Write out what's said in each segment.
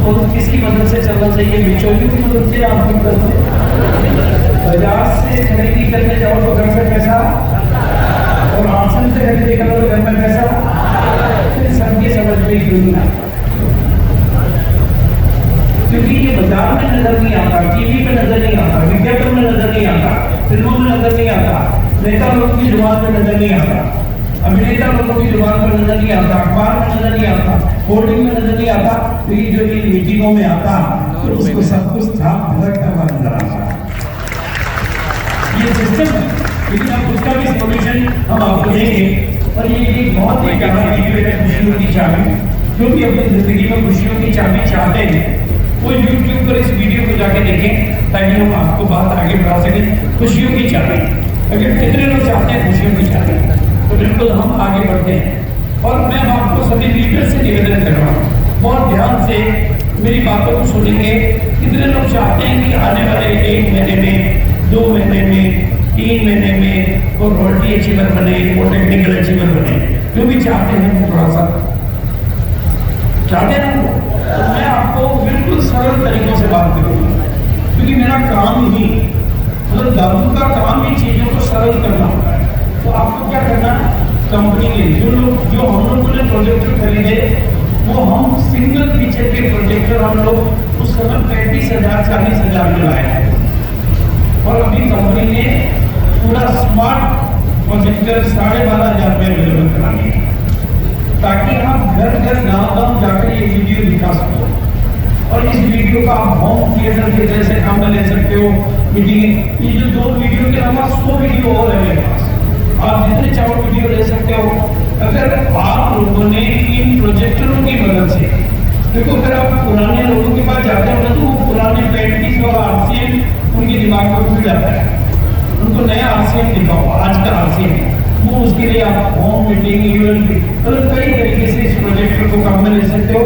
किसकी मदद से चलना चाहिए, बिचौलियों की मदद से या आपकी मदद से? बाजार से खरीदी करने जाओ तो घर में पैसा, और ऑप्शन से खरीदी करो तो घर में पैसा, फिर सबकी समझ में क्यों नहीं आता? क्योंकि ये बाजार में नजर नहीं आता, टीवी पे नजर नहीं आता, विज्ञापन में नजर नहीं आता, फिल्मों में नजर नहीं आता, नेता लोगों की जुबान में नजर नहीं आता, अभिनेता लोगों की जुबान पर नजर नहीं आता, अखबार में नजर नहीं आता, होर्डिंग में नजर नहीं आता, तो ये जो इन मीटिंगों में आता तो उसको सब कुछ छाप भटकता हुआ नजर आता। ये सिस्टम, लेकिन अब उसका भी सोल्यूशन हम आपको देंगे। और ये एक बहुत ही प्यारा वीडियो है, खुशियों की चाबी। जो भी अपनी जिंदगी में खुशियों की चाबी चाहते हैं वो यूट्यूब पर इस वीडियो को जाके देखें, ताकि हम आपको बात आगे बढ़ा सकें। खुशियों की चाबी, अगर कितने लोग चाहते हैं खुशियों की चाबी, तो बिल्कुल हम आगे बढ़ते हैं। और मैं आपको सभी लीडर से निवेदन कर रहा हूँ, बहुत ध्यान से मेरी बातों को सुनेंगे। कितने लोग चाहते हैं कि आने वाले 1 महीने में, 2 महीने में, 3 महीने में वो रॉयल्टी अचीवर बने, वो टेक्निकल अचीवर बने? जो भी चाहते हैं थोड़ा सा चाहते हैं, तो मैं आपको बिल्कुल सरल तरीकों से बात करूँगा, क्योंकि मेरा काम ही, मतलब दादू का काम ही चीज़ों को सरल करना होता है। तो आपको क्या करना है, कंपनी के जो हम लोगों ने प्रोजेक्टर खरीदे, वो हम सिंगल फीचर के प्रोजेक्टर हम लोग उस समय 35,000 40,000 में लाए। और अभी कंपनी ने पूरा स्मार्ट प्रोजेक्टर 12,500 रुपये अवेलेबल करा दिया, ताकि आप घर घर गाँव जाकर ये वीडियो दिखा सको। और इस वीडियो का आप होम थिएटर के जैसे काम में ले सकते हो। मीटिंग, ये जो 2 वीडियो के अलावा 100 वीडियो और है मेरे पास, आप जितने चाहो वीडियो ले सकते हो। अगर आप लोगों ने इन प्रोजेक्टरों की मदद से, देखो अगर आप पुराने लोगों के पास जाते हो ना, तो वो पुराने 35 और RCM उनके दिमाग में घुस जाता है, उनको नया RCM दिखाओ, आज का RCM, वो उसके लिए आप होम मीटिंग, इवेंट, मतलब कई तरीके से इस प्रोजेक्टर को काम में ले सकते हो।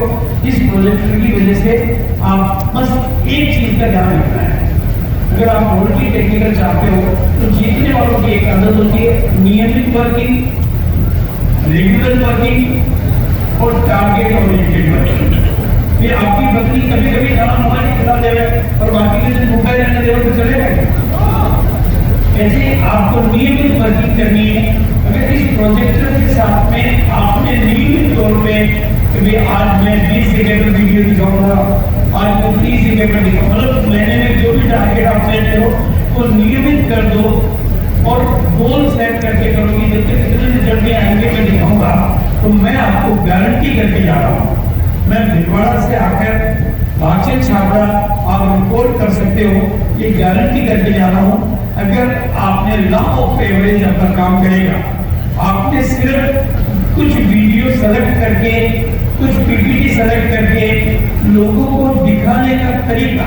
इस प्रोजेक्टर की वजह से आप बस एक चीज का ध्यान रखना है, अगर आप मल्टी टेक्निकल चाहते हो तो जीतने वालों की एक आदत होती है नियमित वर्किंग, रेगुलर वर्किंग और टारगेट ओरिएंटेड वर्किंग। ये आपकी बकरी कभी कभी खाना मोबाइल खिला दे रहे और बाकी के दिन भूखा रहने दे रहे तो चलेगा। ऐसे आपको नियमित वर्किंग करनी है। अगर इस प्रोजेक्टर के साथ में आपने नियमित तौर पे कि आज मैं 20 सेकेंड में वीडियो दिखाऊंगा, आज मैं 30 सेकेंड में दिखाऊंगा, मतलब महीने में जो भी टारगेट आप सेट करो वो नियमित कर दो और गोल सेट करके करोगे। जब तक कितने रिजल्ट में आएंगे मैं दिखाऊंगा, तो मैं आपको गारंटी करके जा रहा हूँ। मैं भिलवाड़ा से आकर भागचंद छाबड़ा आप रिपोर्ट कर सकते हो, ये गारंटी करके जा रहा हूँ। अगर आपने लॉ ऑफ एवरेज अपना काम करेगा, आपने सिर्फ कुछ वीडियो सेलेक्ट करके, कुछ पीपीटी सेलेक्ट करके लोगों को दिखाने का तरीका,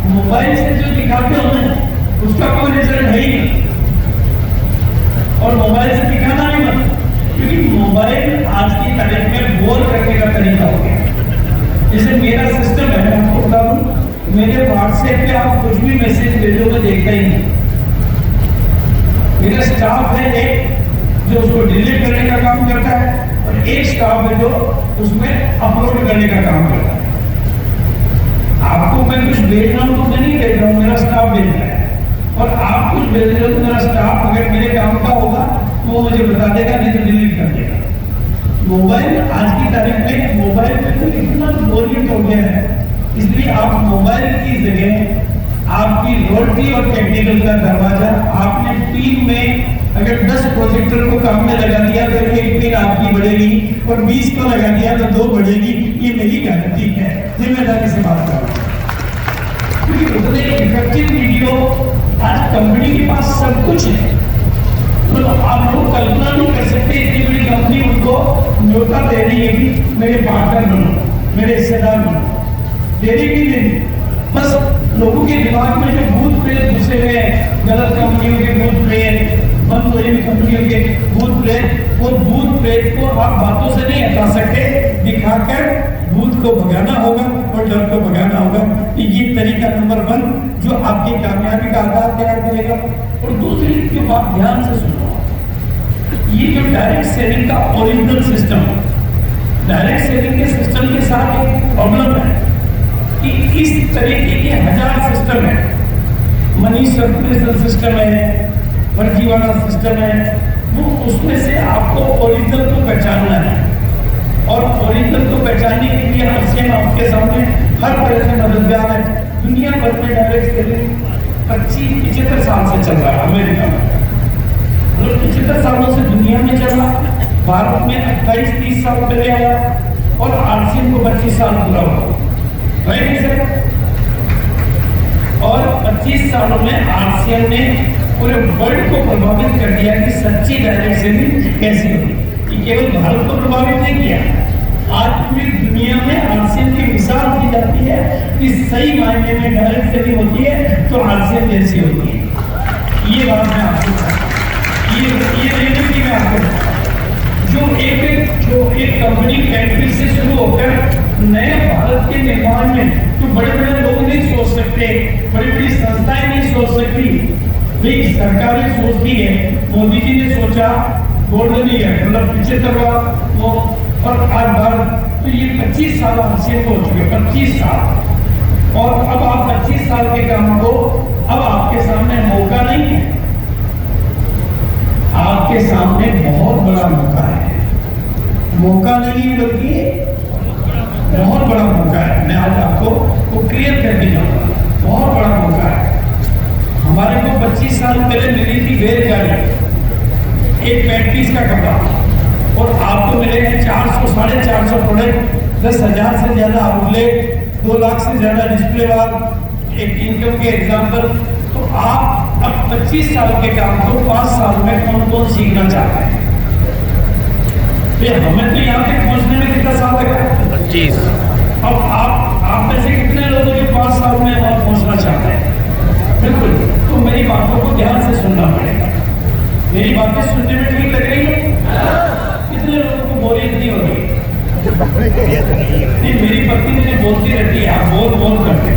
मोबाइल से जो दिखाते हो ना, उसका कोई रिजल्ट है ही नहीं। और मोबाइल से दिखाना भी मत, क्योंकि मोबाइल आज की तारीख में बोर करने का तरीका हो गया। जैसे मेरा सिस्टम है, मैं आपको बता दूं, मेरे व्हाट्सएप पे आप कुछ भी मैसेज भेजोगे देखता ही नहीं। मेरा स्टाफ है एक जो उसको डिलीट करने का काम करता है, और एक स्टाफ है जो उसमें अपलोड करने का काम करता है। आपको मैं कुछ भेज रहा हूँ तो मैं नहीं भेज रहा हूँ, मेरा स्टाफ भेज रहा है। और आप कुछ भेज रहे हो तो मेरा स्टाफ अगर मेरे काम का होगा तो वो मुझे बता देगा, नहीं तो डिलीट कर देगा। मोबाइल आज की तारीख में मोबाइल पे तो इतना बोरियत हो गया है, इसलिए आप मोबाइल की जगह आपकी रोटी और टेक्निकल का दरवाजा आपने टीम में अगर 10 प्रोजेक्टर को काम में लगा दिया तो एक पिन आपकी बढ़ेगी, और 20 को लगा दिया तो 2 बढ़ेगी। ये मेरी गारंटी है, जिम्मेदारी से बात कर रहा हूँ। क्योंकि उतने इफेक्टिव वीडियो आज कंपनी के पास सब कुछ है, मतलब आप लोग कल्पना नहीं कर सकते इतनी बड़ी कंपनी उनको न्योता दे रही है कि मेरे पार्टनर बनो, मेरे हिस्सेदार बनो। दे रही भी नहीं, बस लोगों के दिमाग में जो भूत प्रेत घुसे हुए हैं, गलत कंपनियों के भूत प्रेत, बंद हो रही कंपनियों के भूत प्रेत, वो भूत प्रेत को आप बातों से नहीं हटा सकते, दिखाकर भूत को भगाना होगा और डर को भगाना होगा। ये तरीका नंबर 1 जो आपकी कामयाबी का आधार तैयार करेगा। और दूसरी जो बात ध्यान से सुनो, ये जो डायरेक्ट सेलिंग का ओरिजिनल सिस्टम, डायरेक्ट सेलिंग के सिस्टम के साथ एक प्रॉब्लम है। इस तरीके के 1000 सिस्टम है, मनी सर्कुलेशन सिस्टम है, फर्जीवाड़ा सिस्टम है, वो उसमें से आपको ओरिजिनल को पहचानना है। और ओरिजिनल को पहचानने के लिए RCM आपके सामने हर तरह से मददगार है। दुनिया भर में डायरेक्ट सेलिंग 25-75 साल से चल रहा है अमेरिका में, मतलब 75 सालों से दुनिया में चल रहा। भारत में 28-30 साल पहले आया और RCM को 25 साल पूरा हुआ, राइट सर? और 25 सालों में RCM ने पूरे वर्ल्ड को प्रभावित कर दिया कि सच्ची डायरेक्ट सेलिंग कैसी होती। ये केवल भारत को प्रभावित नहीं किया, आज पूरी दुनिया में RCM की मिसाल दी जाती है कि सही मायने में डायरेक्ट सेलिंग होती है तो RCM जैसी होती है। ये बात मैं आपको ये रियलिटी में आपको जो एक कंपनी फैक्ट्री से शुरू होकर नए भारत के निर्माण में तो बड़े बड़े लोग नहीं सोच सकते, बड़ी बड़ी संस्थाएं नहीं सोच सकती, लेकिन सरकारें सोचती है। मोदी जी ने सोचा गोल्डन ईयर मतलब 75वां वो, और आज भारत तो ये 25 साल RCM हो चुके, 25 साल। और अब आप 25 साल के काम को, अब आपके सामने मौका नहीं है, आपके सामने बहुत बड़ा मौका है। मौका नहीं है बल्कि बहुत बड़ा मौका है। मैं आज आपको वो क्लियर करके जाऊंगा, बहुत बड़ा मौका है। हमारे को 25 साल पहले मिली थी बैलगाड़ी, एक 35 का कपड़ा, और आपको मिले हैं 400-450 प्रोडक्ट, 10,000 से ज्यादा आउटलेट, 2 लाख से ज्यादा डिस्प्ले वाल, एक इनकम के एग्जाम्पल। तो आप अब 25 साल के काम को 5 साल में कौन कौन सीखना चाहते हैं? हमें तो यहाँ तक पहुँचने में कितना साल लगा? 25। अब आप में से कितने लोग जो 5 साल में वहाँ पहुँचना चाहते हैं? बिल्कुल। तो मेरी बातों को ध्यान से सुनना पड़ेगा। मेरी बातें सुनने में ठीक लग रही है? कितने लोगों को बोरियत नहीं हो रही? नहीं, मेरी पत्नी मुझे बोलती रहती है, आप बोल करते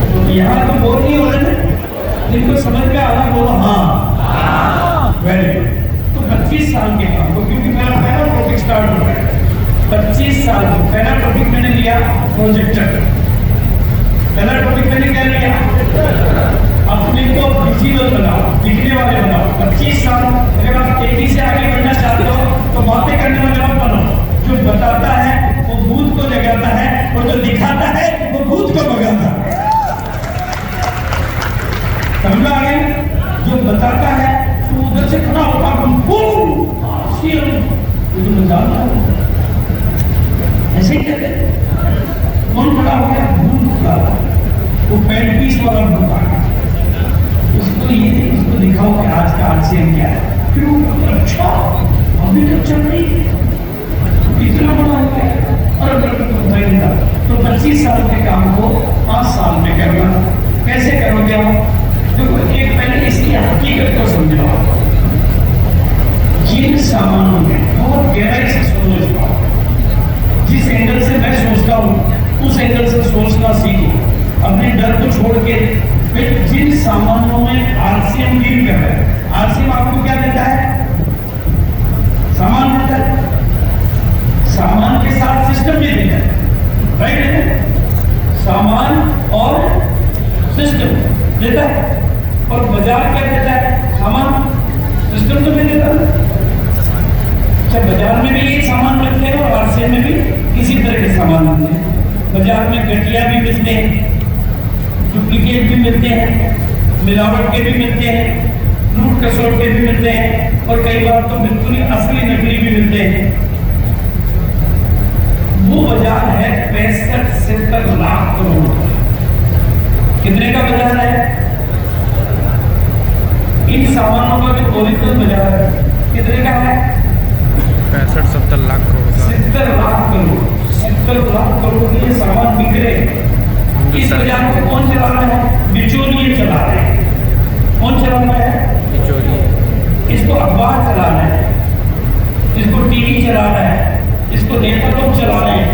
तो यहाँ तो बोल नहीं हो रहे थे, जिनको समझ में आ रहा बोलो हाँ, वेरी गुड। तो 25 साल के काम को, क्योंकि मेरा पहला टॉपिक स्टार्ट हो रहा है 25 साल को। पहला टॉपिक मैंने लिया प्रोजेक्टर। पहला टॉपिक मैंने क्या लिया? अपने को विजिबल बनाओ, दिखने वाले बनाओ। 25 साल अगर आप तेजी से आगे बढ़ना चाहते हो तो बातें करने वाले मत बनो। जो बताता है वो भूत को जगाता है, और जो दिखाता है वो भूत को भगाता है। समझा आगे? जो बताता है तो उधर से खड़ा होता है, ऐसे ही कहते कौन खड़ा हो गया? भूत खड़ा हो गया। वो 35 वाला भूत आ गया। इसको दिखाओ कि आज का RCM क्या है। क्यों? अच्छा अभी तक चल रही है, इतना बड़ा हो गया। और तो 25 साल के काम को 5 साल में करना। कैसे करोगे आप? देखो, एक पहले इसकी हकीकत को समझो। जिन सामानों में बहुत गहराई से सोचो इस बात, जिस एंगल से मैं सोचता हूँ उस एंगल से सोचना सीखो, अपने डर को छोड़ के। जिन सामानों में RCM डील कर रहा है, RCM आपको क्या देता है? सामान देता है, सामान के साथ सिस्टम भी देता है, राइट? सामान और सिस्टम देता है। और बाजार क्या देता है? सामान, सिस्टम तो नहीं देता। अच्छा, बाजार में भी ये सामान मिलते हैं और RCM में भी इसी तरह के सामान मिलते हैं। बाजार में घटिया भी मिलते हैं, डुप्लीकेट भी मिलते हैं, मिलावट के भी मिलते हैं, लूट खसोट के भी मिलते हैं, और कई बार तो बिल्कुल ही असली नकली भी मिलते हैं। वो बाजार है 65-70 लाख करोड़। कितने का बाजार है? इन सामानों का जो ओरिजिनल बाजार है कितने का है? 65-70 लाख करोड़। 70 लाख करोड़। 70 लाख करोड़ के सामान बिक रहे हैं। इस बाजार को कौन चला रहा है? बिचौलिए चला रहे हैं। कौन चला रहा है? बिचौलिए। इसको अखबार चला रहे हैं, इसको टीवी चला रहा है, इसको नेता लोग चला रहे हैं,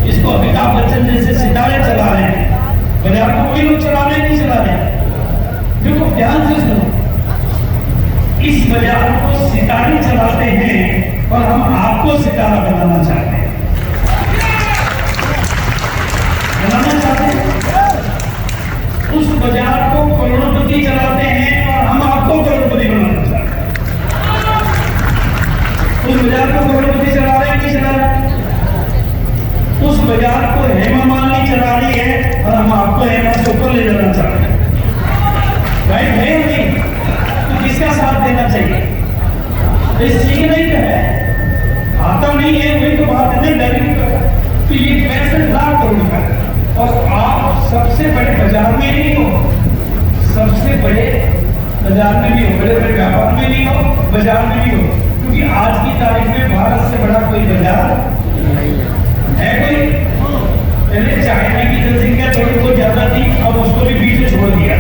इसको अमिताभ बच्चन जैसे सितारे चला रहे हैं। बाजार को कोई लोग चला रहे नहीं चला रहे। देखो, ध्यान से सुनो, इस बाजार को सितारे चलाते हैं और हम आपको सितारा बनाना चाहते हैं। बनाना चाहते हैं। बाजार को हेमा मालिनी चला रही है और हम आपको हेमा से ऊपर ले जाना चाह रहे हैं। राइट है या नहीं? तो किसका साथ देना चाहिए? सीखने ही है, आता नहीं है वही तो बात है ना, डायरेक्ट। तो ये 65 लाख करोड़ का, और आप सबसे बड़े बाजार में नहीं हो, सबसे बड़े बाजार में भी हो, बड़े बड़े व्यापार में नहीं हो, बाजार में भी हो, क्योंकि आज की तारीख में भारत से बड़ा कोई बाजार है कोई? पहले चाइना की जनसंख्या थोड़ी बहुत ज्यादा थी, अब उसको भी पीछे छोड़ दिया,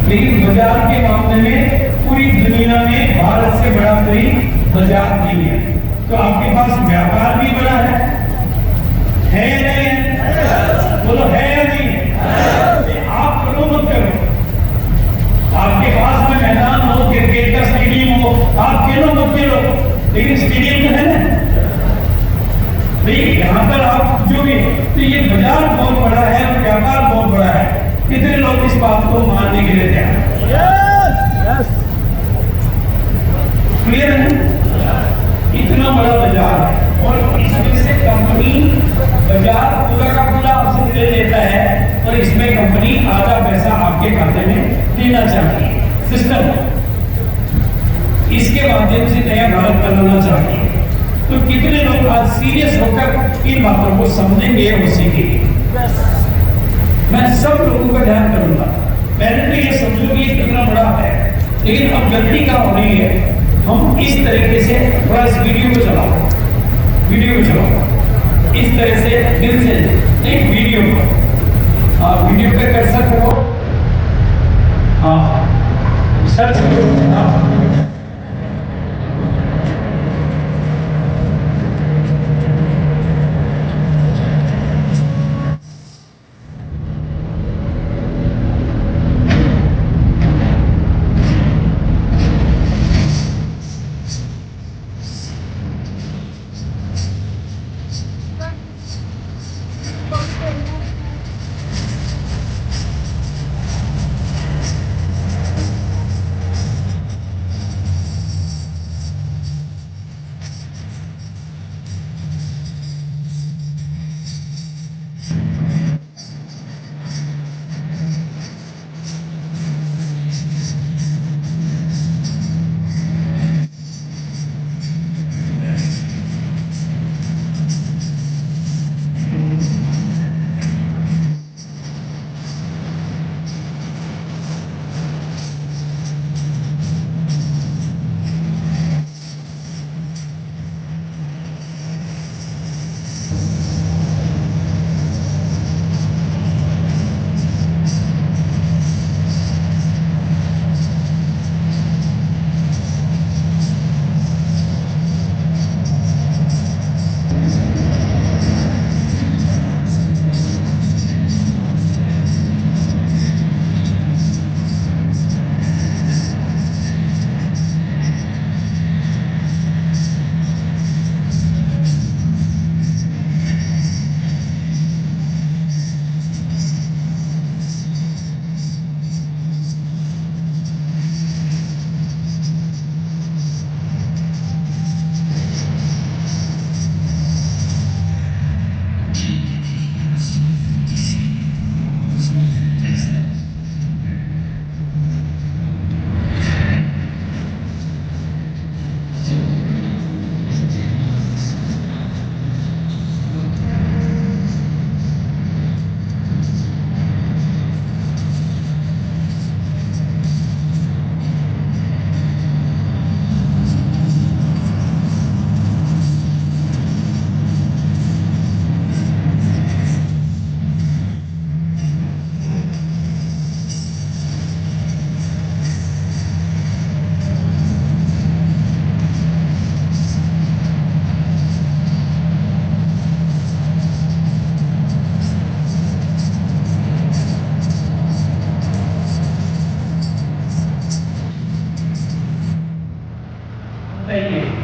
लेकिन बाजार के मामले में पूरी दुनिया में भारत से बड़ा कोई बाजार नहीं है। तो आपके पास व्यापार भी बड़ा है या नहीं है? बोलो है या नहीं है? आप करो मत करो, आपके पास में मैदान हो, क्रिकेट का स्टेडियम हो, आप खेलो मत खेलो, लेकिन स्टेडियम तो है ना भाई, यहाँ पर आप जो भी, तो ये बाजार बहुत बड़ा है और व्यापार बहुत बड़ा है। कितने लोग इस बात को मानने के लिए तैयार? क्लियर है? इतना बड़ा बाजार है और इसमें से कंपनी बाजार पूरा का पूरा आपसे ले लेता है और इसमें कंपनी आधा पैसा आपके खाते में देना चाहती है। सिस्टम इसके माध्यम से नया भारत बनाना चाहती है। तो कितने लोग आज सीरियस होकर इन बातों को समझेंगे और सीखेंगे? मैं सब लोगों का ध्यान करूंगा। पहले तो ये समझो कि ये कितना बड़ा है, लेकिन अब गलती क्या हो रही है, हम इस तरीके से थोड़ा इस वीडियो को चलाओ, इस तरह से दिल से एक वीडियो को वीडियो पे कर सकते हो, हाँ सर्च करो, हाँ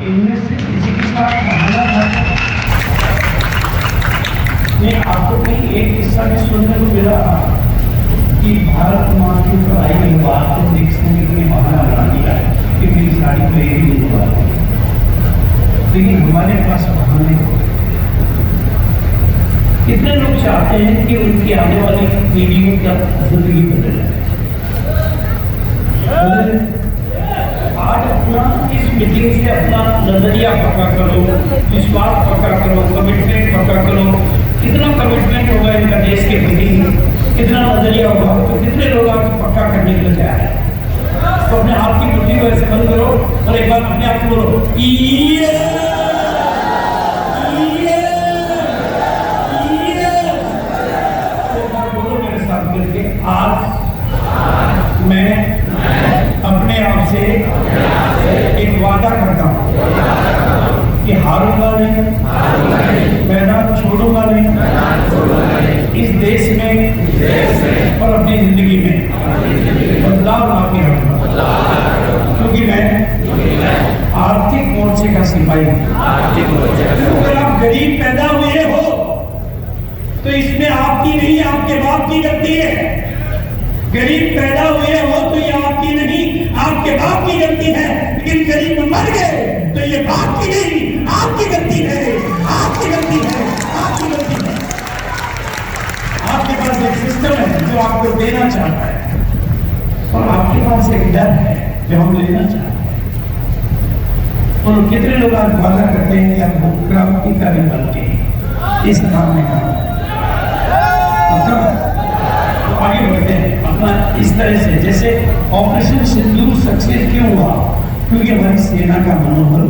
इनमें से किसी के पास बहाना था? नहीं, आपको कहीं एक किस्सा भी सुनने को मिला कि भारत माँ की पढ़ाई के बाद तो देखने के लिए बहाना बना दिया कि मेरी साड़ी तो एक ही नहीं हुआ, लेकिन हमारे पास बहाने कितने लोग चाहते हैं कि उनकी आने वाली पीढ़ियों का जिंदगी बदल जाए? आज अपना इस मीटिंग से अपना नजरिया पक्का करो, विश्वास पक्का करो, कमिटमेंट पक्का करो। कितना कमिटमेंट होगा इनका देश के प्रति, कितना नजरिया होगा, तो कितने लोग आज पक्का करने के लिए तैयार है? तो अपने आप की बुद्धि को ऐसे बंद करो और एक बार अपने आप को बोलो, बोलो मेरे साथ करके, आज मैं अपने आप से एक वादा करता हूँ कि हारूंगा नहीं, मैदान छोड़ूंगा नहीं, इस देश में और अपनी जिंदगी में बदलाव लाके रखूंगा, क्योंकि मैं आर्थिक मोर्चे का सिपाही हूँ। अगर आप गरीब पैदा हुए हो तो इसमें आपकी नहीं, आपके बाप की गलती है। गरीब पैदा हुए हो तो ये आपकी नहीं, आपके बाप की गलती है। लेकिन गरीब मर गए तो ये बाप की नहीं, आपकी गलती है, आपकी गलती है, आपकी गलती है। आपके पास एक सिस्टम है जो आपको देना चाहता है और आपके पास एक डर है जो हम लेना चाहते हैं। और कितने लोग आज वादा करते हैं कि आप क्रांतिकारी बनते इस काम में काम आगे बढ़ते हैं अपना इस तरह से। जैसे ऑपरेशन सिंदूर सक्सेस क्यों हुआ? क्योंकि हमारी सेना का मनोबल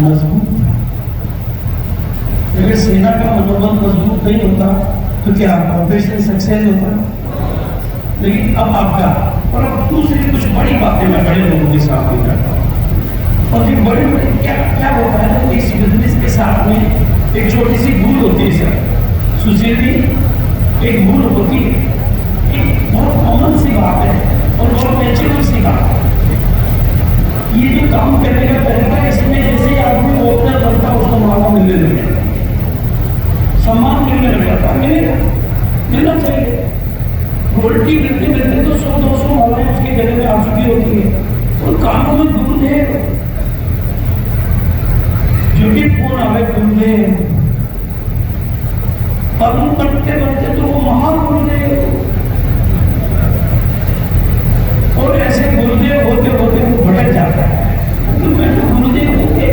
मजबूत था। अगर सेना का मनोबल मजबूत नहीं होता तो क्या ऑपरेशन सक्सेस होता? लेकिन अब आपका और अब दूसरी कुछ बड़ी बातें मैं बड़े लोगों के साथ नहीं करता हूँ। और जो बड़े बड़े क्या क्या होता है ना, इस बिजनेस के साथ में एक छोटी सी भूल होती है सर, सुशील जी, एक भूल होती है, एक बहुत कॉमन सी बात है और बहुत नेचुरल सी बात है। ये जो काम करने का तरीका, इसमें जैसे आदमी ओपनर बनता है उसको मौका मिलने लग जाता, सम्मान मिलने लग जाता, मिलेगा, मिलना चाहिए। रोटी मिलते मिलते तो 100-200 मालाएं उसके गले में आ चुकी होती है और कानों में गुरुदेव, जो भी फोन आवे गुरुदेव, और बनते बनते तो वो महागुरुदेव, और ऐसे गुरुदेव होते होते वो भटक जाता है। तो मैं तो गुरुदेव होते,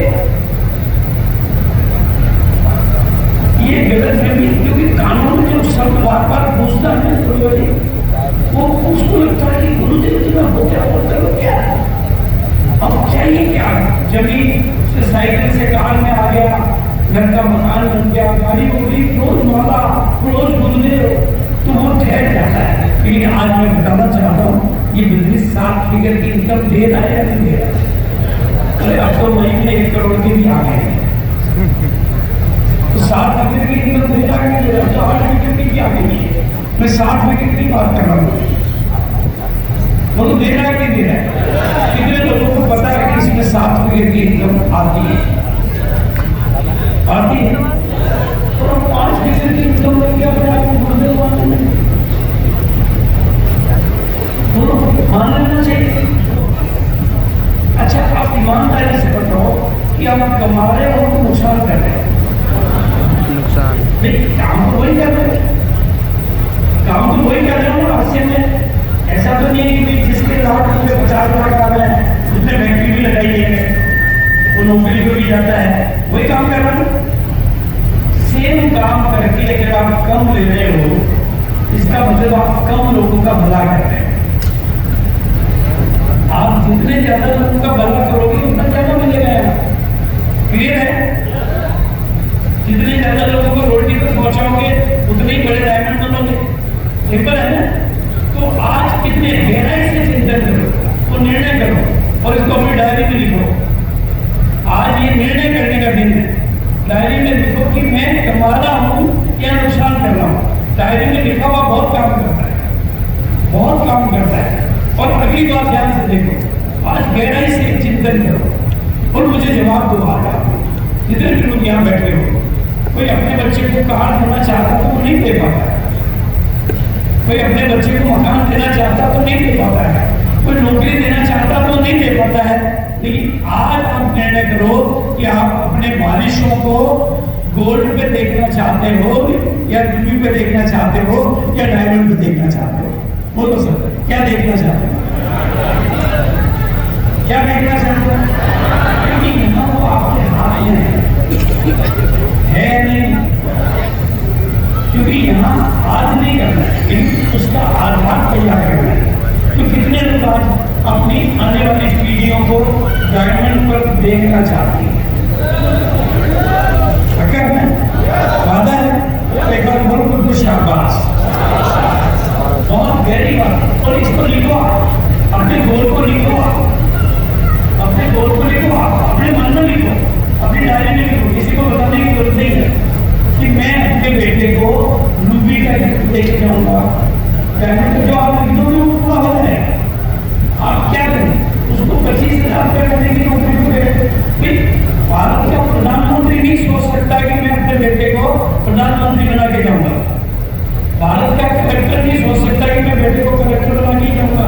ये गलत है भी, क्योंकि कानून में जो शब्द बार बार पूछता है वो उसको लगता है कि गुरुदेव तुम्हें हो क्या, बोलते हो क्या, अब चाहिए क्या? जमीन से साइकिल से कार में आ गया, घर का मकान बन गया, गाड़ी हो गई, रोज माला, रोज गुरुदेव, तो वो ठहर जाता है। लेकिन आज मैं बताना चाहता हूँ ये बिजनेस 7 फिगर की इनकम दे रहा है या नहीं दे रहा? अरे अब तो महीने 1 करोड़ के भी आ गए, तो 7 फिगर की इनकम दे रहा है नहीं दे रहा? तो 8 फिगर की क्या गई है? मैं 7 फिगर की बात कर रहा हूँ, वो तो दे रहा है नहीं दे रहा है? कितने लोगों को पता है कि इसमें 7 फिगर की इनकम आती है? आती है। और 5 फिगर की इनकम लेके अपने आप को गुरुदेव मान लेना चाहिए। अच्छा, आप ईमानदारी से बताओ कि आप कमा रहे हो तो नुकसान कर रहे हो? नुकसान नहीं, काम तो वही कर रहे हो, काम तो वही कर रहे हो ना। हास्य में ऐसा तो नहीं है कि जिसके लाख रुपये 50 लाख आ रहे हैं उसने फैक्ट्री भी लगाई है, वो नौकरी को भी जाता है, वही काम कर रहा है। सेम काम करके अगर आप कम ले रहे हो, इसका मतलब आप कम लोगों का भला कर रहे हैं। आप जितने ज्यादा लोगों का भला करोगे उतना ज्यादा मिलेगा यार, क्लियर है? जितने ज्यादा लोगों को रोटी पर पहुंचाओगे उतने ही बड़े डायमंड बनोगे, सिंपल है ना? तो आज कितने गहराई से चिंतन करो, वो निर्णय करो और इसको अपनी डायरी में लिखो। आज ये निर्णय करने का दिन है, डायरी में लिखो कि मैं कमा रहा हूँ या नुकसान कर रहा हूँ। डायरी में लिखा हुआ बहुत काम करता है, बहुत काम करता है। और अगली बात ध्यान से देखो, आज गहराई से चिंतन करो और मुझे जवाब दो। आज जितने भी लोग यहाँ बैठे हो, कोई अपने बच्चे को कार देना चाहता तो वो नहीं दे पाता है, कोई अपने बच्चे को मकान देना चाहता तो नहीं दे पाता है, कोई नौकरी देना चाहता तो नहीं दे पाता है। लेकिन आज आप निर्णय करो कि आप अपने बारिशों को गोल्ड पे देखना चाहते हो या रूबी पे देखना चाहते हो या डायमंड पे देखना चाहते हो? बोलो सर, क्या देखना चाहते हो? क्या देखना चाहते हो? क्योंकि यहाँ वो आपके हाथ में है नहीं, क्योंकि यहाँ आज नहीं करना है, लेकिन उसका आधार तैयार करना है। तो कितने लोग आज अपनी आने वाली पीढ़ियों को डायमंड पर देखना चाहते हैं? वादा है? एक बार बोलो तो शाबाश, बहुत गहरी बात। और इसको लिखो, अपने गोल को लिखो, अपने गोल को लिखो, अपने मन में लिखो, अपनी डायरी में लिखो। किसी को बताने की जरूरत नहीं है कि मैं अपने बेटे को रूबी का गिफ्ट देके जाऊंगा। जो आप लिख दोगे वो पूरा हो जाएगा। आप क्या करें, उसको 25,000 रुपये करने की नौकरी को दे। भारत का प्रधानमंत्री नहीं सोच सकता कि मैं अपने बेटे को प्रधानमंत्री बना के जाऊंगा। भारत का कलेक्टर नहीं सोच सकता कि मैं बेटे को कलेक्टर बना के जाऊंगा।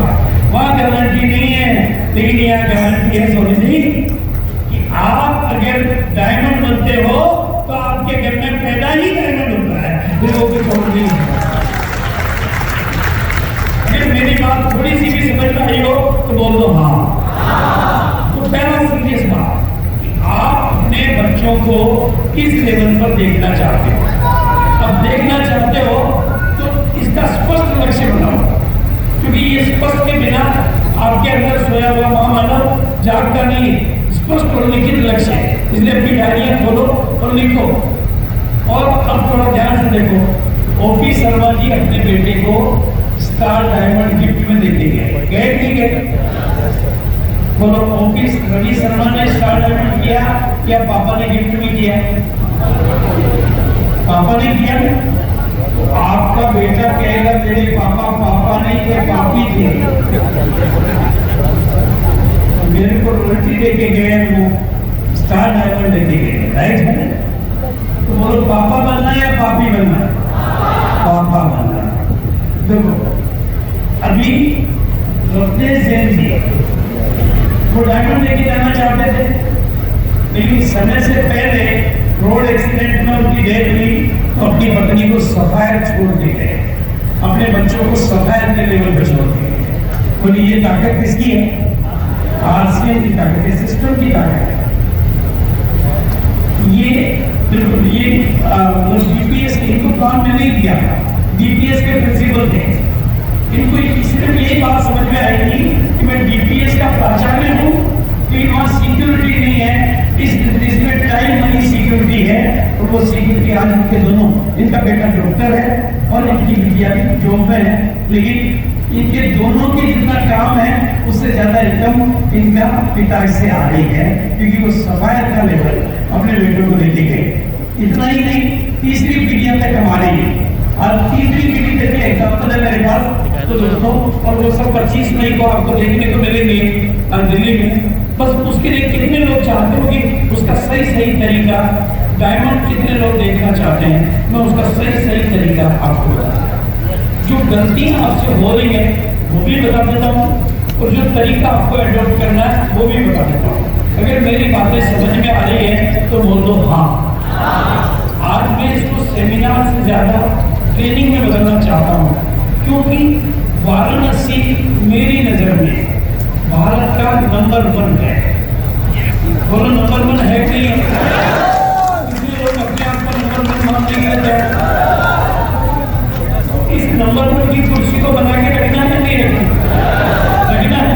वहां गारंटी नहीं है, लेकिन यहाँ गारंटी है सोनी जी कि आप अगर डायमंड बनते हो तो आपके घर में पैदा ही डायमंड होता है, फिर वो कुछ और नहीं है। अगर मेरी बात थोड़ी सी भी समझ में आई हो तो बोल दो हाँ। तो पहला सीरियस बात, आप अपने बच्चों को किस लेवल पर देखना चाहते हो? अब देखना चाहते हो तो इसका स्पष्ट लक्ष्य बनाओ, क्योंकि ये स्पष्ट के बिना आपके अंदर सोया हुआ महामानव जागता नहीं। स्पष्ट और लिखित लक्ष्य है, इसलिए अपनी डायरियां खोलो और लिखो। और अब थोड़ा ध्यान से देखो, ओपी शर्मा जी अपने बेटे को स्टार डायमंड गिफ्ट में देके गए कि गए? बोलो, ओपी रवि शर्मा ने स्टार डायमंड किया या पापा ने गिफ्ट में किया? पापा ने किया। तो आपका बेटा कहेगा मेरे पापा पापा नहीं थे, पापी थे। मेरे को रोटी देके गए, वो स्टार डायमंड देके गए, राइट है? तो बोलो, पापा बनना या पापी बनना? पापा बनना। देखो, अभी रत्नेश जैन जी वो डायमंड लेके जाना चाहते थे, लेकिन समय से पहले रोड एक्सीडेंट में उनकी डेथ हुई तो अपनी पत्नी को सफायर छोड़ के गए, अपने बच्चों को सफायर के लेवल पर छोड़ के गए। बोलिए, ये ताकत किसकी है? आरसीएम की ताकत है, सिस्टम की ताकत है। ये बिल्कुल ये डीपीएस इनको काम में नहीं दिया, डीपीएस के प्रिंसिपल थे। इनको सिर्फ ये बात समझ में आई थी कि मैं डीपीएस का प्राचार्य हूँ, लेकिन वहाँ सिक्योरिटी नहीं है, इसमें टाइम मनी सिक्योरिटी है। और वो सिक्योरिटी आज इनके दोनों, इनका बेटा डॉक्टर है और इनकी बिटिया भी जॉब में है, लेकिन इनके दोनों के जितना काम है उससे ज्यादा इनकम इनका पिता से आ रही है, क्योंकि वो सफाई का लेवल अपने बेटों को देते गए। इतना ही नहीं, तीसरी पीढ़ियां तक कमा रही है। और तीसरी पीढ़ी देखिए, एग्जाम्पल है मेरे पास। तो दोस्तों, और वो सब 25 मई को आपको देखने को मिलेंगे दिल्ली में। बस उसके लिए कितने लोग चाहते हो कि उसका सही सही तरीका, डायमंड कितने लोग देखना चाहते हैं, मैं उसका सही सही तरीका आपको बताता हूँ। जो गलतियां आपसे हो रही है वो भी बता देता हूँ, और जो तरीका आपको एडॉप्ट करना है वो भी बता देता हूँ। अगर मेरी बातें समझ में आ रही है तो बोल दो हाँ। आज मैं इसको सेमिनार से ज्यादा ट्रेनिंग में बदलना चाहता हूँ, क्योंकि वाराणसी मेरी नजर में भारत का नंबर 1 है। बोलो, नंबर 1 है कि नहीं? कितने लोग अपने आप को नंबर 1 मानने के लिए? इस नंबर 1 की कुर्सी को बना के रखना है, नहीं रखना? रखना है।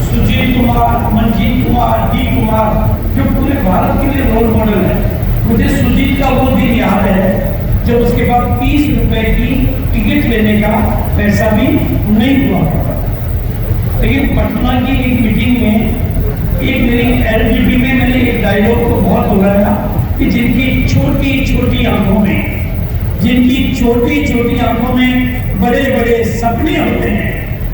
सुजीत कुमार, मंजीत कुमार, डी कुमार, जो पूरे भारत के लिए रोल मॉडल है। मुझे सुजीत का वो दिन याद है जब उसके पास 30 रुपए की टिकट लेने का पैसा भी नहीं हुआ। लेकिन पटना की एक मीटिंग में एक मेरी एलजीबी में मैंने एक डायलॉग को बहुत दोहराया कि जिनकी छोटी छोटी आंखों में, जिनकी छोटी छोटी आंखों में बड़े बड़े सपने होते हैं,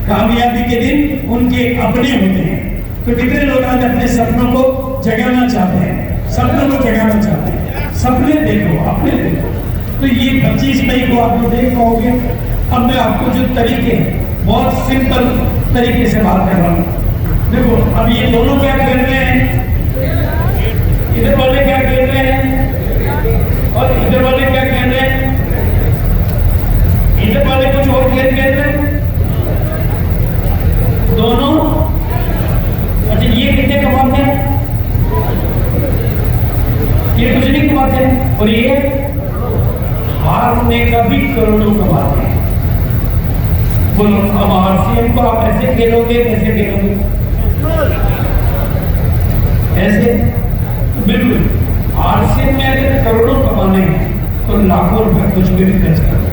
कामयाबी के दिन उनके अपने होते हैं। तो कितने लोग आज अपने सपनों को जगाना चाहते हैं, सपनों को जगाना चाहते हैं? सपने देखो, अपने देखो। तो ये 25 मई को आप लोग देख पाओगे। अब मैं आपको जो तरीके, बहुत सिंपल तरीके से बात कर रहा हूँ। देखो, अब ये दोनों क्या कर रहे हैं, इधर वाले क्या कर रहे हैं, इधर वाले क्या खेल रहे हैं, इधर वाले कुछ और खेल खेल रहे हैं दोनों। अच्छा ये कितने कमाते हैं, ये कुछ नहीं कमाते हैं, और ये हारने का भी करोड़ों कमाते हैं। बोलो अब आरसीएम को आप ऐसे खेलोगे, कैसे खेलोगे, ऐसे? बिल्कुल। आरसीएम में अगर करोड़ों कमाने हैं तो लाखों रुपए कुछ भी खर्च करो।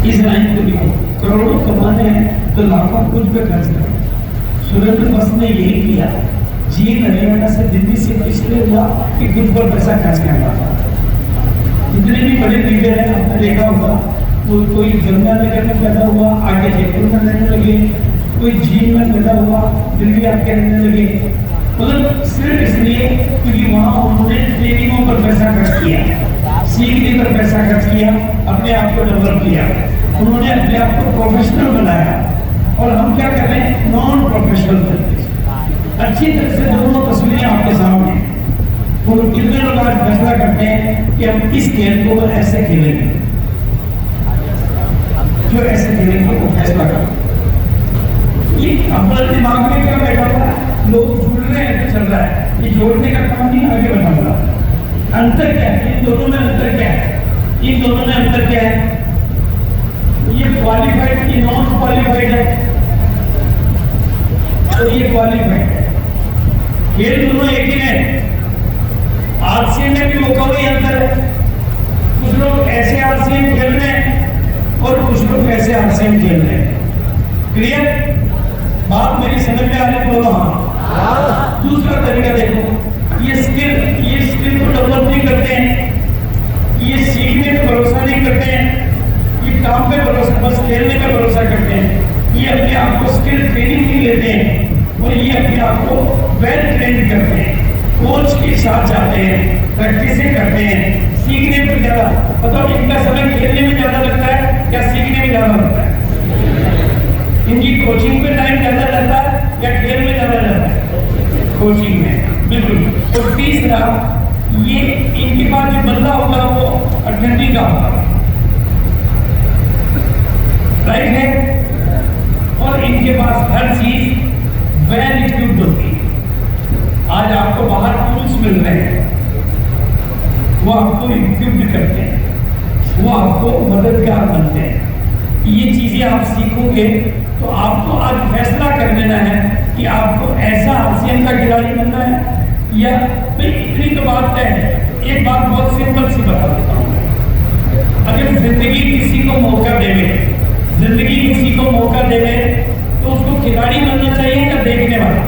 इस लाइन को लिखो, करोड़ों कमाने हैं तो लाखों कुछ भी खर्च करो। सुरेंद्र बस ने यही किया। जी हरियाणा से दिल्ली से इसलिए हुआ कि कुछ पर पैसा खर्च करना था। जितने भी बड़े लीडर हैं आपने देखा होगा, कोई गंगानगर में पैदा हुआ आगे जयपुर में रहने लगे, कोई झील में पैदा हुआ दिल्ली आके रहने लगे। मतलब सिर्फ इसलिए क्योंकि वहाँ उन्होंने ट्रेनिंगों पर पैसा खर्च किया, सीखने पर पैसा खर्च किया, अपने आप को डेवलप किया, उन्होंने अपने आप को प्रोफेशनल बनाया। और हम क्या कर रहे हैं, नॉन प्रोफेशनल तरीके से। अच्छी तरह से दोनों तस्वीरें आपके सामने। वो कितने लोग आज फैसला करते हैं कि हम इस खेल को ऐसे खेलेंगे, जो ऐसे खेलेंगे वो फैसला करते। ये अपने दिमाग में क्या बैठा हुआ है, लोग जुड़ रहे हैं तो चल रहा है, ये जोड़ने का काम नहीं, आगे बढ़ा हुआ। अंतर क्या है इन दोनों में, अंतर क्या है इन दोनों में, अंतर क्या है? ये क्वालिफाइड, ये नॉन क्वालिफाइड है और ये क्वालिफाइड है। खेल दोनों एक ही है। आरसीएम में भी मौका वही अंतर है। कुछ लोग ऐसे आरसीएम खेल रहे हैं और कुछ लोग ऐसे आरसीएम खेल रहे हैं। क्लियर बात मेरी समझ में आ रही? बोलो हाँ। दूसरा तरीका देखो, ये स्किल को डेवलप नहीं करते हैं, ये सीखने पे भरोसा नहीं करते हैं, ये काम पे भरोसा, बस खेलने पे भरोसा करते हैं। ये अपने आप को स्किल ट्रेनिंग नहीं लेते हैं और ये अपने आप को वेल ट्रेन करते हैं, कोच के साथ जाते हैं, प्रैक्टिसें करते हैं, सीखने पर ज्यादा। बताओ इनका समय खेलने में ज्यादा लगता है या सीखने में ज्यादा लगता है? इनकी कोचिंग पे टाइम ज्यादा लगता है या खेल में ज्यादा लगता है? कोचिंग में, बिल्कुल। और तीसरा, ये इनके पास जो बंदा होगा वो अठंडी का होगा, राइट है? और इनके पास हर चीज वेल इक्विप्ड होती है। आज आपको बाहर टूल्स मिल रहे हैं, वो आपको इक्विप्ड करते हैं, वो आपको मददगार बनते हैं। ये चीजें आप सीखोगे तो आपको आज फैसला कर लेना है कि आपको ऐसा आरसीएम का खिलाड़ी बनना है या भाई। इतनी तो बात तय है। एक बात बहुत सिंपल सी बता देता हूँ, अगर जिंदगी किसी को मौका देवे, जिंदगी किसी को मौका देवे तो उसको खिलाड़ी बनना चाहिए या देखने वाला?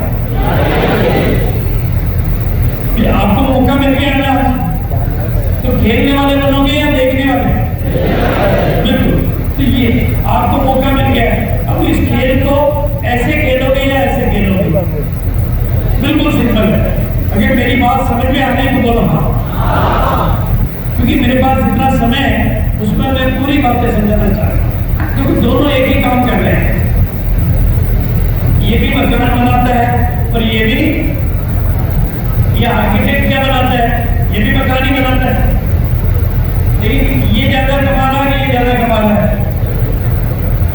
आपको मौका मिल गया ना, तो खेलने वाले बनोगे या देखने वाले? बिल्कुल। तो ये आपको मौका मिल गया, अब इस खेल को ऐसे खेलोगे या ऐसे खेलोगे? बिल्कुल सिंपल है। अगर मेरी बात समझ में आ रही तो बोलो हाँ, क्योंकि मेरे पास जितना समय है उसमें मैं पूरी बातें समझाना चाह रहा हूँ, क्योंकि दोनों एक ही काम कर रहे हैं। ये भी मकान बनाता है और ये भी, ये आर्किटेक्ट क्या बनाता है, ये भी मकान ही बनाता है। लेकिन ये ज्यादा कमा रहा है, ये ज्यादा कमा रहा है।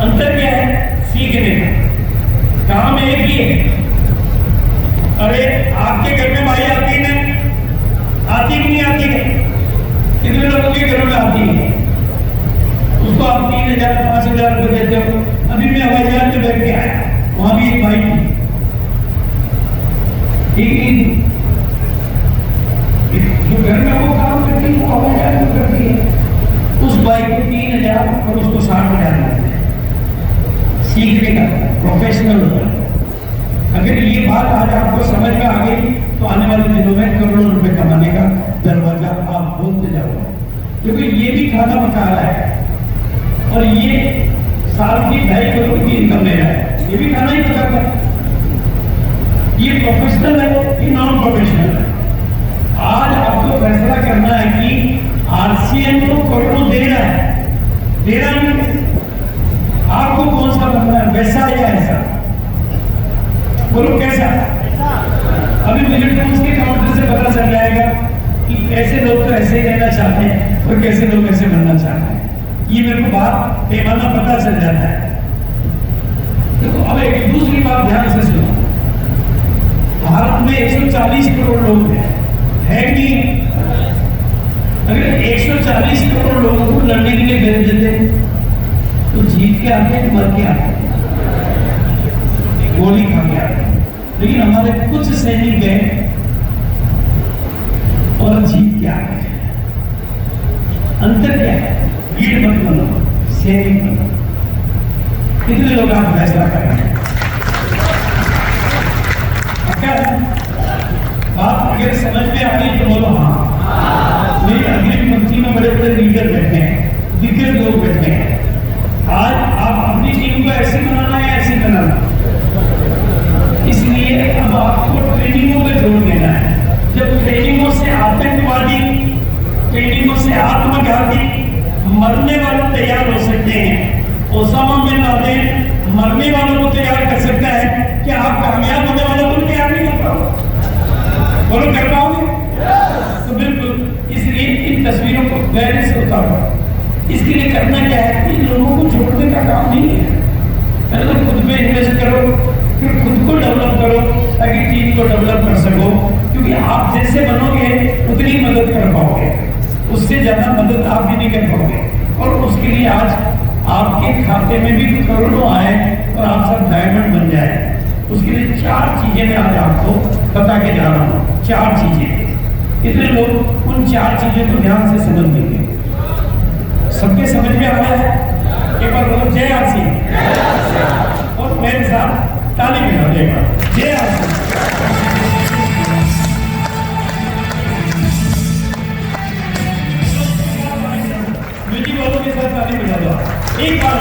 अंतर क्या है? सीखने का काम एक ही है। अरे आपके घर में भाई आती है ना, आती कि नहीं आती है? कितने लोगों के घरों में आती है? उसको आप 3,000 5,000 रुपये देते हो। अभी मैं हवाई जहाज में बैठ के आया, वहां भी एक भाई थी, ठीक नहीं? जो घर में वो काम करती है वो हवाई जहाज में करती है। उस भाई को 3,000 और उसको 60,000 मिलते हैं सीखने का, प्रोफेशनल होगा। अगर ये बात आज आपको समझ में आ गई तो आने वाले दिनों में करोड़ों रुपए कमाने का दरवाजा आप खोलते जाओगे, क्योंकि ये भी खाना पका रहा है और ये साल की 2.5 करोड़ की इनकम ले रहा है, ये भी खाना ही पकाता है। ये प्रोफेशनल है, ये नॉन प्रोफेशनल है। आज आपको फैसला करना है कि आरसीएम को करोड़ों देना है, देना नहीं, आपको कौन सा बनना है, वैसा या ऐसा? बोलो कैसा? अभी मुझे टूल्स के काउंटर से पता चल जाएगा कि कैसे लोग तो ऐसे ही रहना चाहते हैं और कैसे लोग ऐसे बनना चाहते हैं। ये मेरे को बात पैमाना पता चल जाता है। देखो अब एक दूसरी बात ध्यान से सुनो, भारत में 140 करोड़ लोग हैं कि अगर 140 करोड़ लोगों को लड़ने के लिए भेज देते तो जीत के आते मर के आते, गोली खा के आते। लेकिन हमारे कुछ सैनिक गए और जीत के आ गए। अंतर क्या है? वीर मत बनो, सैनिक बनो। कितने लोग आप फैसला कर रहे हैं? बात अगर समझ में आ गई तो बोलो हाँ। मेरी अग्रिम पंक्ति में बड़े बड़े लीडर बैठे हैं, दिग्गज लोग बैठे हैं। आज आप अपनी टीम को ऐसे बनाना है, ऐसे बनाना, इसलिए अब आपको ट्रेनिंगों पे जोर देना है। जब ट्रेनिंगों से आतंकवादी, ट्रेनिंगों से आत्मघाती मरने वाले तैयार हो सकते हैं, ओसामा बिन लादेन मरने वालों को तैयार कर सकता है, क्या आप कामयाब होने वालों को तैयार नहीं कर पाओगे? बोलो कर पाओगे? तो बिल्कुल, इसलिए इन तस्वीरों को गहरे से उतारो। इसके लिए करना क्या है? इन लोगों को जोड़ने का काम नहीं है। पहले तो खुद में इन्वेस्ट करो, फिर खुद को डेवलप करो ताकि टीम को डेवलप कर सको, क्योंकि आप जैसे बनोगे उतनी मदद कर पाओगे, उससे ज्यादा मदद आप भी नहीं कर पाओगे। और उसके लिए आज आपके खाते में भी करोड़ों आए और आप सब डायमंड बन जाए, उसके लिए 4 चीजें मैं आज आपको बता के जा रहा हूँ। 4 चीजें, कितने लोग उन 4 चीजों को ध्यान से समझ लेंगे? सबके समझ में आ रहा है? एक बार बोलो जय आरसी, और मेरे साथ ताली बजा दो एक बार, जय आरसी। म्यूजिक वालों के साथ ताली बजा दो एक बार।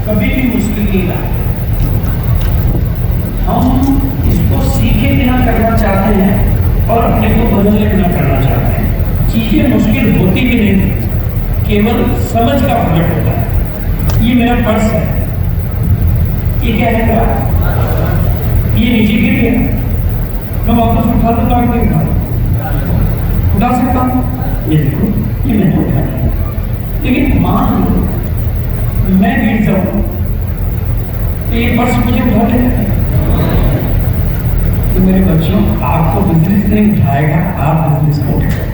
कभी भी मुश्किल नहीं रहा। हम इसको सीखे बिना करना चाहते हैं और अपने को बदलने बिना करना चाहते हैं। चीजें मुश्किल होती भी नहीं, केवल समझ का फर्क होता है। ये मेरा पर्स है, ये क्या है मेरा? ये नीचे गिर गया, मैं वापस उठा दूंगा, उठा सकता हूँ। ये देखो, ये मैंने उठा लिया। लेकिन मान लो मैं गिर जाऊं तो ये पर्स मुझे उठा लेगा। तो मेरे बच्चों, आपको बिजनेस नहीं उठाएगा, आप बिजनेस को उठाएगा।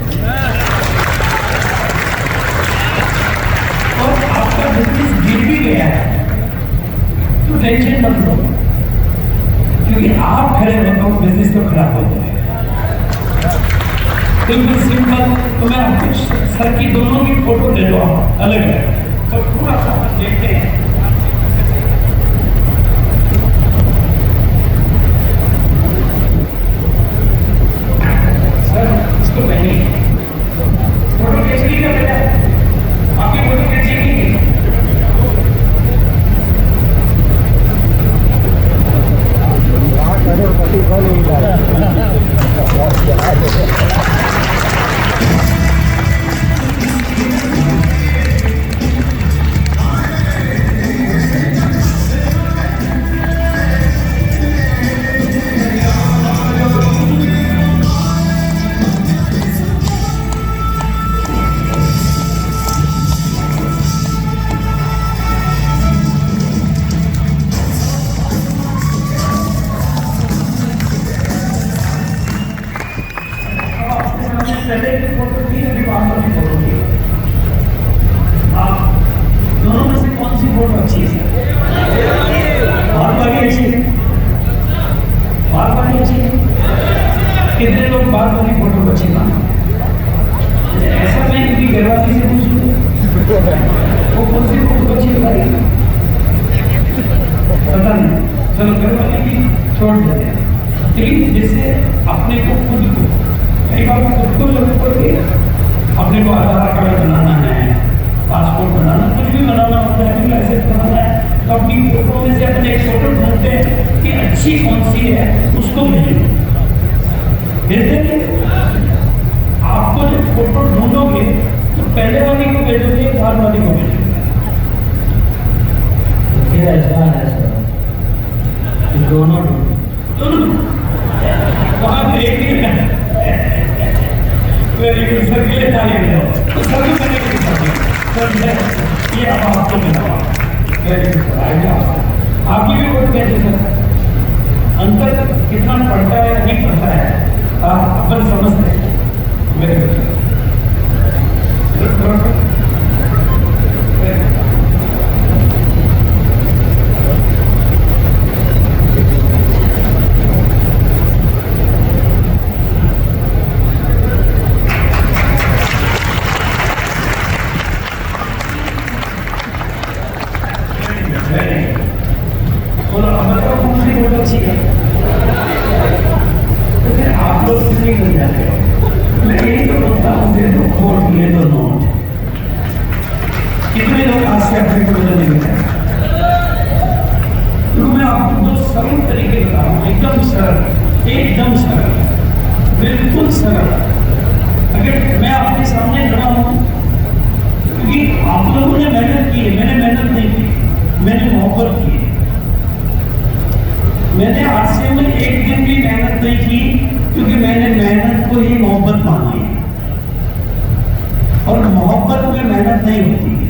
और आपका बिजनेस गिर भी गया है तो टेंशन मत लो, क्योंकि आप खड़े हो तो बिजनेस तो खराब हो जाएगा। बिल्कुल सिंपल। तो मैं आपको सर की दोनों की फोटो ले लो, अलग है, तो थोड़ा सा देखते हैं। सर इसको पहनिए, फोटो खींचने का बेटा, आपकी फोटो खींचेगी। पहले की फोटो थी, अभी बाद में फोटो थी। आप दोनों में से कौन सी फोटो अच्छी है? बात वाली अच्छी है, बात वाली अच्छी है। कितने लोग बात वाली फोटो को अच्छी मानते? ऐसा मैं इनकी घरवाली से पूछूं वो कौन सी फोटो अच्छी लगाएगी, पता नहीं। चलो घरवाले की छोड़ देते हैं, लेकिन जैसे अपने को खुद को कई बार खुद को जरूरत पड़ती है, अपने को आधार कार्ड बनाना है, पासपोर्ट बनाना, कुछ भी बनाना होता है, ड्राइविंग लाइसेंस बनाना है, तो अपनी फोटो में से अपने एक फोटो ढूंढते हैं कि अच्छी कौन सी है, उसको भेजो। भेजते आपको जब फोटो ढूंढोगे तो पहले वाली को भेजोगे, बाद वाली को भेजोगे। क्या ऐसा है सर, दोनों वहां एक ही है। वेरी गुड सर, के लिए ताली बजाओ। तो सर भी मैंने भी सर ये अब आपको मिला। वेरी गुड सर, आइए आपकी भी वोट कैसे सर, अंतर कितना पड़ता है नहीं पड़ता है आप अपन समझते हैं। वेरी गुड सर, आप लोग कितनी बन जाते हो? मैं यही तो बोलता हूँ, दे दो वोट, ले दो नोट। कितने लोग आज से अपने को बदलने में जाए? तो मैं आपको दो सरल तरीके बता रहा हूँ, एकदम सरल, एकदम सरल, बिल्कुल सरल। अगर मैं आपके सामने खड़ा हूँ क्योंकि आप लोगों ने मेहनत की है, मैंने मेहनत नहीं की, मैंने मोहब्बत की है। मैंने आरसीएम में एक दिन भी मेहनत नहीं की क्योंकि मैंने मेहनत को ही मोहब्बत मान ली, और मोहब्बत में मेहनत नहीं होती है।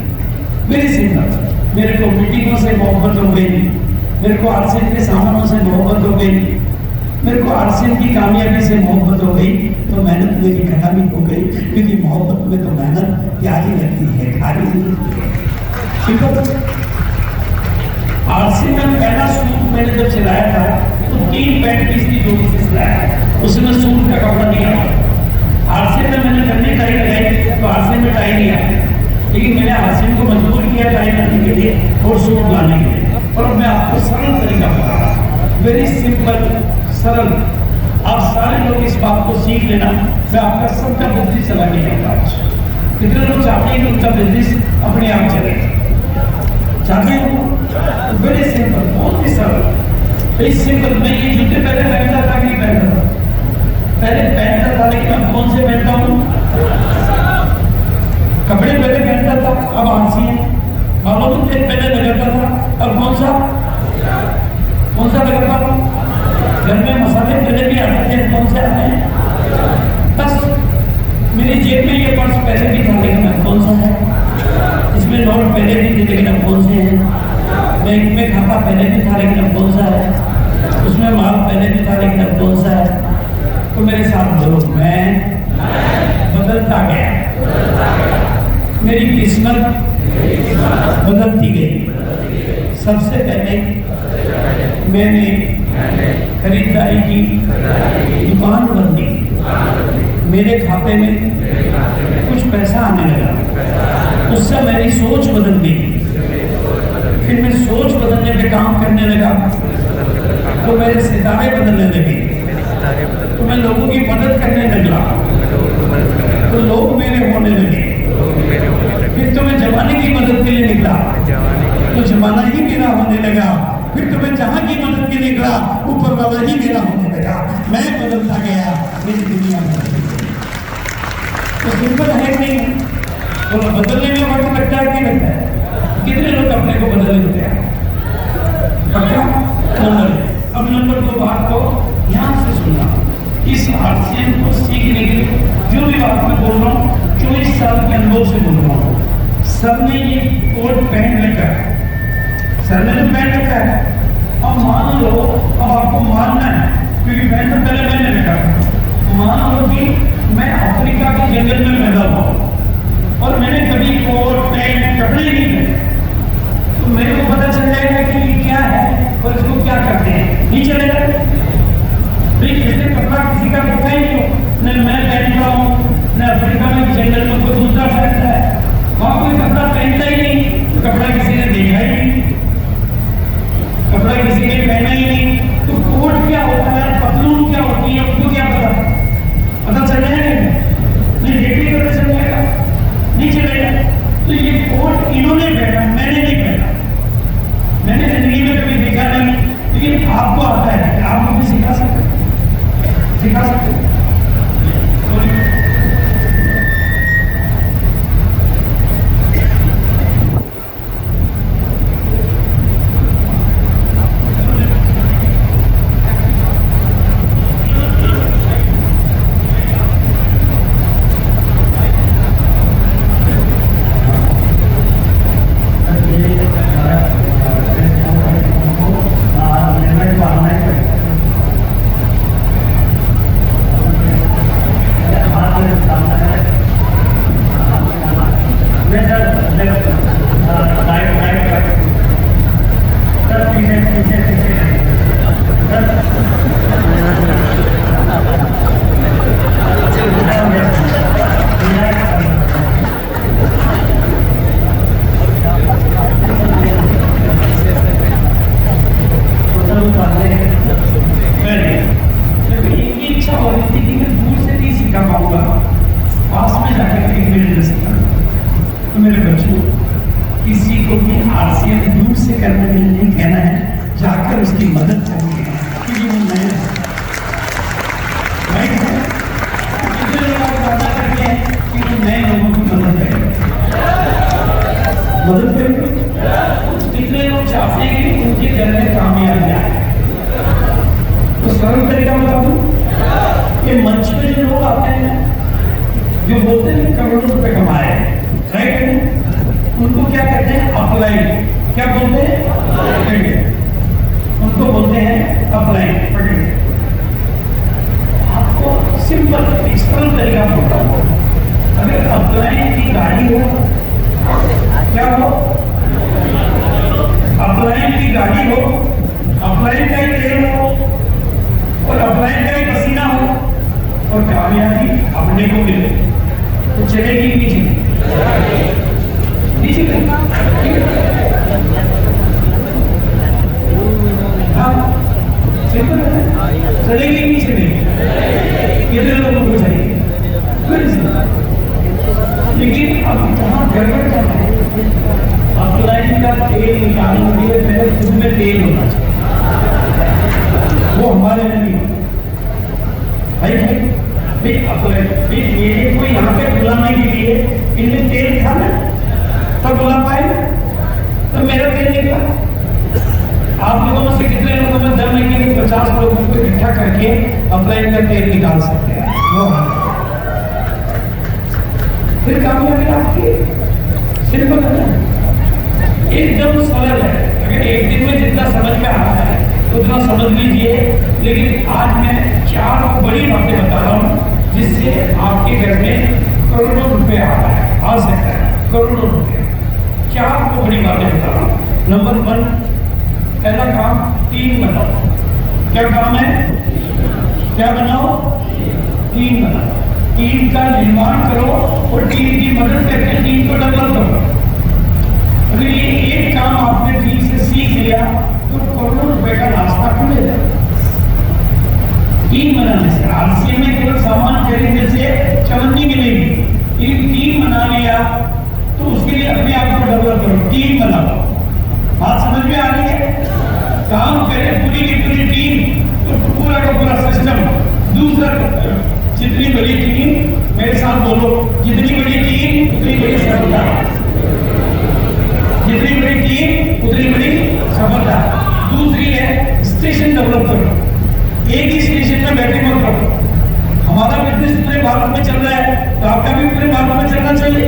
मेरी सिंपल, मेरे को मीटिंगों से मोहब्बत हो गई, मेरे को आरसीएम के सामानों से मोहब्बत हो गई, मेरे को आरसीएम की कामयाबी से मोहब्बत हो गई, तो मेहनत मेरी खत्म ही हो गई, क्योंकि मोहब्बत में तो मेहनत प्यारी लगती है, खारी नहीं लगती है। सिंपल। आरसीएम में पहला सूट मैंने जब सिलाया था तो 3 पैंट पीस की जोड़ी से सिलाया, उसमें सूट का कपड़ा नहीं आया। आरसीएम में मैंने पहले टाई लगाई तो आरसीएम में टाई नहीं आया, लेकिन मैंने आरसीएम को मजबूर किया टाई करने के लिए और सूट लाने के लिए। और अब मैं आपको सरल तरीका बता रहा हूँ, वेरी सिंपल, सरल। आप सारे लोग इस बात को सीख लेना। मैं आपका सबका बिजनेस चला के जाऊँगा आज। कितने लोग चाहते हैं कि उनका बिजनेस अपने आप चले? चाहते हो? वेरी सिंपल, बहुत ही सरल, वेरी सिंपल। मैं ये जूते पहले पहनता था कि नहीं पहनता था? पहले पहनता था, लेकिन अब कौन से पहनता हूँ? कपड़े पहले पहनता था, अब आलसी है। बालों में तेल पहले लगाता था, अब कौन सा लगाता हूँ? घर में मसाले पहले भी आते थे, कौन से आते हैं? बस मेरी जेब में ये पर्स पहले भी था, लेकिन अब कौन सा है? इसमें नोट पहले भी थे, लेकिन अब कौन से हैं? बैंक में खाता पहले भी था, लेकिन अब कौन सा है? उसमें माल पहले भी था, लेकिन अब कौन सा है? तो मेरे साथ बोलो, मैं बदलता गया, मेरी किस्मत बदलती गई। सबसे पहले मैंने खरीदारी की, दुकान बंदी, मेरे खाते में कुछ पैसा आने लगा, उससे मेरी सोच बदल गई। फिर मैं सोच बदलने पे काम करने लगा तो मेरे सितारे बदलने लगे, तो मैं लोगों की मदद करने लगा तो लोग मेरे होने लगे। फिर तो मैं जमाने की मदद के लिए निकला तो जमाना ही मेरा होने लगा। फिर तो मैं जहाँ की मदद के लिए निकला, ऊपर वाला ही मेरा होने लगा। मैं बदलता गया, मेरी दुनिया बदल गई। तो सिंपल है नहीं, तो बदलने में वक्त लगता है कि लगता है? कितने लोग अपने को बदल लेते हैं? पक्का नंबर। अब नंबर 2 बात को ध्यान से सुनना। इस आरसीएम को सीखने के लिए जो भी बात मैं बोल रहा हूँ 24 साल के अनुभव से बोल रहा हूँ। सर ने ये कोट पहन रखा है, सर ने तो पहन रखा है। अब मान लो, अब आपको मानना है क्योंकि पहन तो पहले मैंने रखा था। मान लो कि मैं अफ्रीका के जंगल में पैदा हुआ और मैंने कभी कोट पैंट कपड़े नहीं पहने, तो मेरे को पता चल जाएगा कि ये क्या है और जिसने कपड़ा किसी का देखा ही नहीं हो, न मैं पहन रहा हूँ, न अफ्रीका में जंगल में कोई दूसरा पहनता है, वहां कोई कपड़ा पहनता ही नहीं, तो कपड़ा किसी ने देखा ही नहीं, कपड़ा किसी ने पहना ही नहीं, तो कोट क्या होता है, पतलून क्या होती है, उनको क्या पता चल जाएगा? नहीं, देखने पता चल जाएगा? नहीं चलेगा। तो ये कोट इन्होंने पहना, मैंने नहीं पहना, मैंने जिंदगी में कभी देखा नहीं, लेकिन आपको आता है, आप मुझे सिखा सकते, सिखा सकते। मेरे बच्चों, किसी को भी आरसीएम दूर से करने के लिए नहीं कहना है, जाकर उसकी मदद करनी है, क्योंकि वो नए कि वो नए लोगों की मदद करें, मदद करेंगे। कितने लोग चाहते हैं कि उनके घर में कामयाबी आए? तो सरल तरीका बता दूं कि मंच पे जो लोग आते हैं, जो बोलते हैं करोड़ों रुपए कमाए, राइट है, उनको क्या कहते हैं? अपलाइन। क्या बोलते हैं? उनको बोलते हैं अपलाइन। आपको सिंपल सरल तरीका बोलता हूँ, अगर अपलाइन की गाड़ी हो, क्या हो? अपलाइन की गाड़ी हो, अपलाइन का ही तेल हो और अपलाइन का ही पसीना हो और कामयाबी अपने को मिले, तो चलेगी नहीं चलेगी? नहीं चलेगी। हाँ, सिंपल है, चलेगी नहीं चलेगी? कितने लोगों को चाहिए? लेकिन अब कहाँ गड़बड़ क्या है? अपलाइन का तेल निकालने के लिए पहले खुद में तेल होना चाहिए, वो हमारे में नहीं होता। ये कोई यहाँ पे बुलाने के लिए इनमें तेल था ना, तब बुला पाए ना, तो मेरा तेल निकला। आप लोगों में से कितने लोगों में दर महीने में 50 लोगों को इकट्ठा करके अपलाइन का तेल निकाल सकते हैं? वो फिर कामयाबी आपकी सिंपल है, एकदम सरल है। अगर एक दिन में जितना समझ में आ रहा है उतना समझ लीजिए, लेकिन आज मैं 4 बड़ी बातें बता रहा हूँ जिससे आपके घर में करोड़ों रुपए आ सकता है, करोड़ों रुपए। 4 बड़ी बातें बता रहा हूँ। नंबर 1, पहला काम, टीम बनाओ। क्या काम है? क्या बनाओ? टीम बनाओ। टीम का निर्माण करो और टीम की मदद करके टीम को डेवलप करो। अगर ये एक काम आपने ठीक से सीख लिया तो करोड़ों रुपए का रास्ता खुलेगा। टीम बनाने से, आरसीएम में केवल सामान खरीदने से चवन्नी मिलेगी, लेकिन टीम बना लिया तो उसके लिए अपने आप को डेवलप करो, टीम बनाओ। बात समझ में आ रही है? काम करे पूरी की पूरी टीम, तो पूरा का पूरा सिस्टम। दूसरा, जितनी बड़ी टीम, मेरे साथ बोलो, जितनी बड़ी टीम उतनी बड़ी सफलता, जितनी बड़ी टीम उतनी बड़ी सफलता। दूसरी है स्टेशन डेवलप करो, एक ही स्टेशन में बैठे मत रहो। हमारा बिजनेस पूरे भारत में चल रहा है, तो आपका भी पूरे भारत में चलना चाहिए।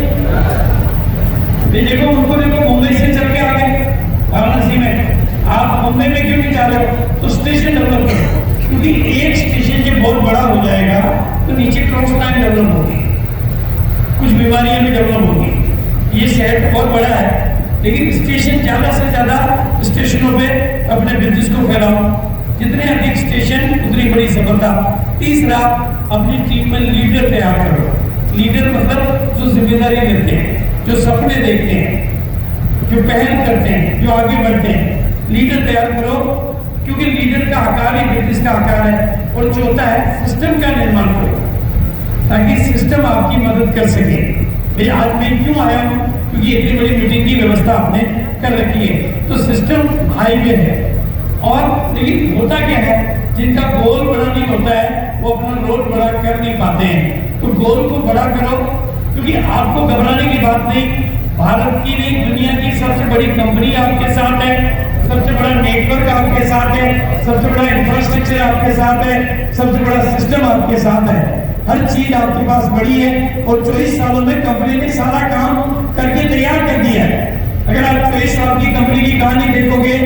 देखो उनको, देखो मुंबई से चल के आ गए वाराणसी में, आप मुंबई में क्यों नहीं जा रहे हो? तो स्टेशन डेवलप करो, क्योंकि एक स्टेशन जब बहुत बड़ा हो जाएगा तो नीचे क्रॉस लाइन डेवलप होगी, कुछ बीमारियां भी डेवलप होगी। ये शहर तो बहुत बड़ा है, लेकिन स्टेशन ज्यादा से ज्यादा स्टेशनों पे अपने बिजनेस को फैलाओ। जितने अधिक स्टेशन उतनी बड़ी सफलता। तीसरा, अपनी टीम में लीडर तैयार करो। लीडर मतलब जो जिम्मेदारी लेते हैं, जो सपने देखते हैं, जो पहल करते हैं, जो आगे बढ़ते हैं, लीडर तैयार करो, क्योंकि लीडर का आकार ही ब्रिटिश का आकार है। और चौथा है, सिस्टम का निर्माण करो ताकि सिस्टम आपकी मदद कर सके। भाई आज मैं क्यों आया हूँ, क्योंकि इतनी बड़ी मीटिंग की व्यवस्था आपने कर रखी है, तो सिस्टम हाईवे है। और लेकिन होता क्या है, जिनका गोल बड़ा नहीं होता है वो अपना रोल बड़ा कर नहीं पाते हैं। तो गोल को बड़ा करो, क्योंकि आपको घबराने की बात नहीं। भारत की नहीं, दुनिया की सबसे बड़ी कंपनी आपके साथ है, सबसे बड़ा नेटवर्क आपके साथ है, सबसे बड़ा इंफ्रास्ट्रक्चर आपके साथ है, सबसे बड़ा सिस्टम आपके साथ है। हर चीज आपके पास बड़ी है और 24 सालों में कंपनी ने सारा काम करके तैयार कर दिया है। अगर आप 24 साल की कंपनी की कहानी देखोगे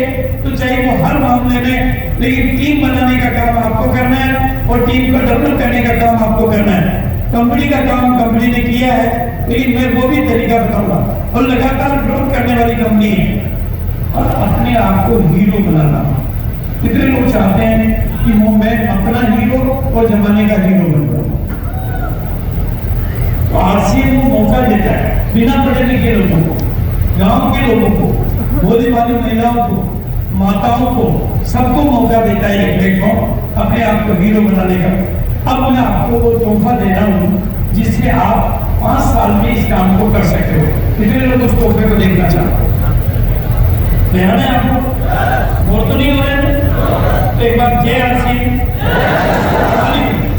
तो चाहे वो हर मामले में, लेकिन टीम बनाने का काम आपको करना है और टीम को डेवलप करने का काम आपको करना है। कंपनी का काम कंपनी ने किया है, लेकिन मैं वो भी तरीका बताऊंगा। और लगातार ग्रोथ करने वाली कंपनी है। और अपने आप को हीरो बनाना। कितने लोग चाहते हैं कि मैं अपना हीरो और जमाने का हीरो बन जाऊं? तो आरसीएम को मौका देता है बिना पढ़े लिखे लोगों को, गांव के लोगों को, बोलने वाली महिलाओं को, माताओं को, सबको मौका देता है एक प्लेटफॉर्म अपने आप को हीरो बनाने का। अब मैं आपको वो तोहफा दे रहा हूं जिससे आप 5 साल में इस काम को कर सकते हो। कितने लोग उस तोहफे को देखना चाहते हैं? ध्यान है आपको? बोल तो नहीं हो रहे? तो एक बार जय आरसीएम।